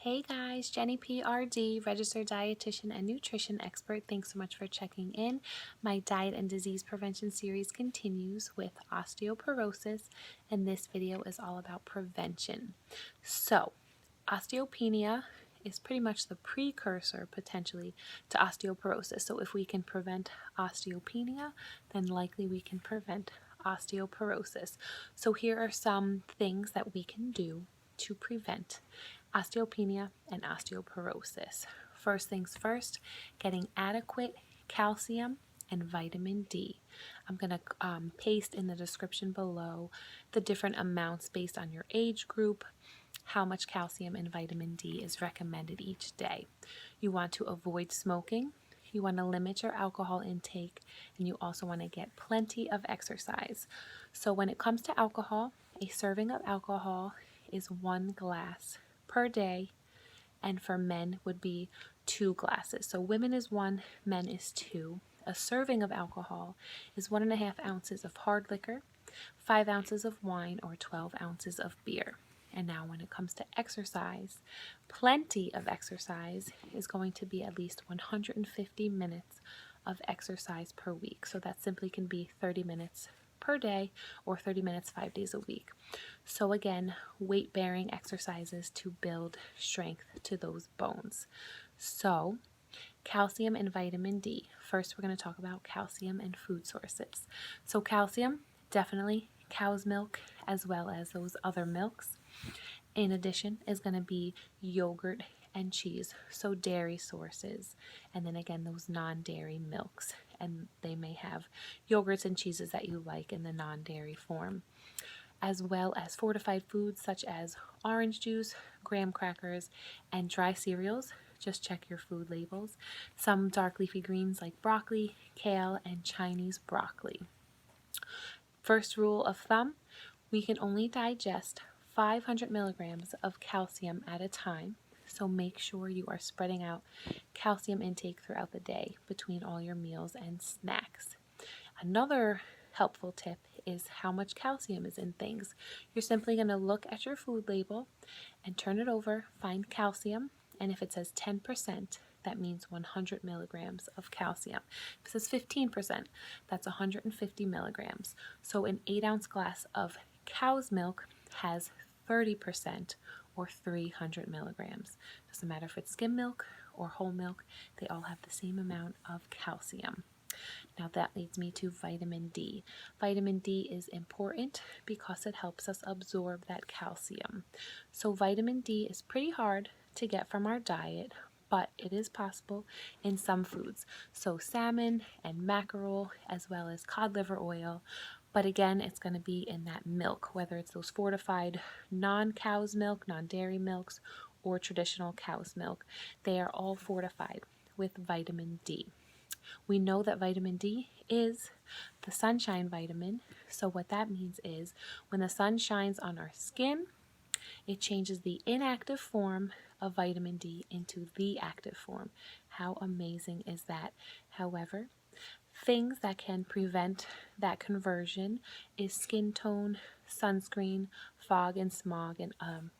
Hey guys, Jenny PRD, registered dietitian and nutrition expert. Thanks so much for checking in. My diet and disease prevention series continues with osteoporosis, and this video is all about prevention. So, osteopenia is pretty much the precursor potentially to osteoporosis. So if we can prevent osteopenia, then likely we can prevent osteoporosis. So here are some things that we can do to prevent osteopenia and osteoporosis. First things first, getting adequate calcium and vitamin D. I'm going to paste in the description below the different amounts based on your age group, how much calcium and vitamin D is recommended each day. You want to avoid smoking. You want to limit your alcohol intake, and you also want to get plenty of exercise. So when it comes to alcohol, a serving of alcohol is 1 glass per day, and for men would be 2 glasses. So women is 1, men is 2. A serving of alcohol is 1.5 ounces of hard liquor, 5 ounces of wine, or 12 ounces of beer. And now when it comes to exercise, plenty of exercise is going to be at least 150 minutes of exercise per week. So that simply can be 30 minutes per day or 30 minutes 5 days a week. So again, weight-bearing exercises to build strength to those bones. So calcium and vitamin D. First, we're going to talk about calcium and food sources. So calcium, definitely cow's milk as well as those other milks. In addition is going to be yogurt and cheese, so dairy sources, and then again those non-dairy milks, and they may have yogurts and cheeses that you like in the non-dairy form, as well as fortified foods such as orange juice, graham crackers, and dry cereals. Just check your food labels. Some dark leafy greens like broccoli, kale, and Chinese broccoli. First rule of thumb, we can only digest 500 milligrams of calcium at a time, so make sure you are spreading out calcium intake throughout the day between all your meals and snacks. Another helpful tip is how much calcium is in things. You're simply going to look at your food label and turn it over, find calcium, and if it says 10%, that means 100 milligrams of calcium. If it says 15%, that's 150 milligrams. So an 8-ounce glass of cow's milk has 30% or 300 milligrams. Doesn't matter if it's skim milk or whole milk, they all have the same amount of calcium. Now that leads me to vitamin D. Vitamin D is important because it helps us absorb that calcium. So vitamin D is pretty hard to get from our diet, but it is possible in some foods. So salmon and mackerel, as well as cod liver oil. But again, it's going to be in that milk, whether it's those fortified non-cow's milk, non-dairy milks, or traditional cow's milk. They are all fortified with vitamin D. We know that vitamin D is the sunshine vitamin. So what that means is when the sun shines on our skin, it changes the inactive form of vitamin D into the active form. How amazing is that? However, things that can prevent that conversion is skin tone, sunscreen, fog and smog, and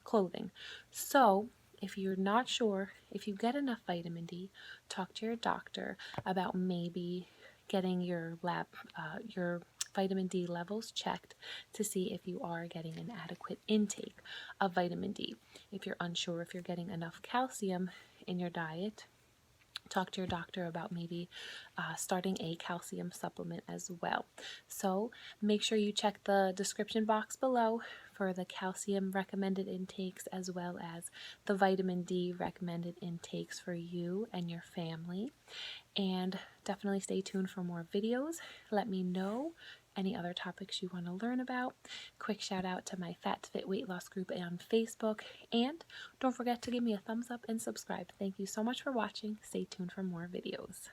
clothing. So if you're not sure if you get enough vitamin D, talk to your doctor about maybe getting your vitamin D levels checked to see if you are getting an adequate intake of vitamin D. If you're unsure if you're getting enough calcium in your diet, talk to your doctor about maybe starting a calcium supplement as well. So make sure you check the description box below for the calcium recommended intakes as well as the vitamin D recommended intakes for you and your family. And definitely stay tuned for more videos. Let me know any other topics you want to learn about. Quick shout out to my Fat to Fit weight loss group on Facebook, and don't forget to give me a thumbs up and subscribe. Thank you so much for watching. Stay tuned for more videos.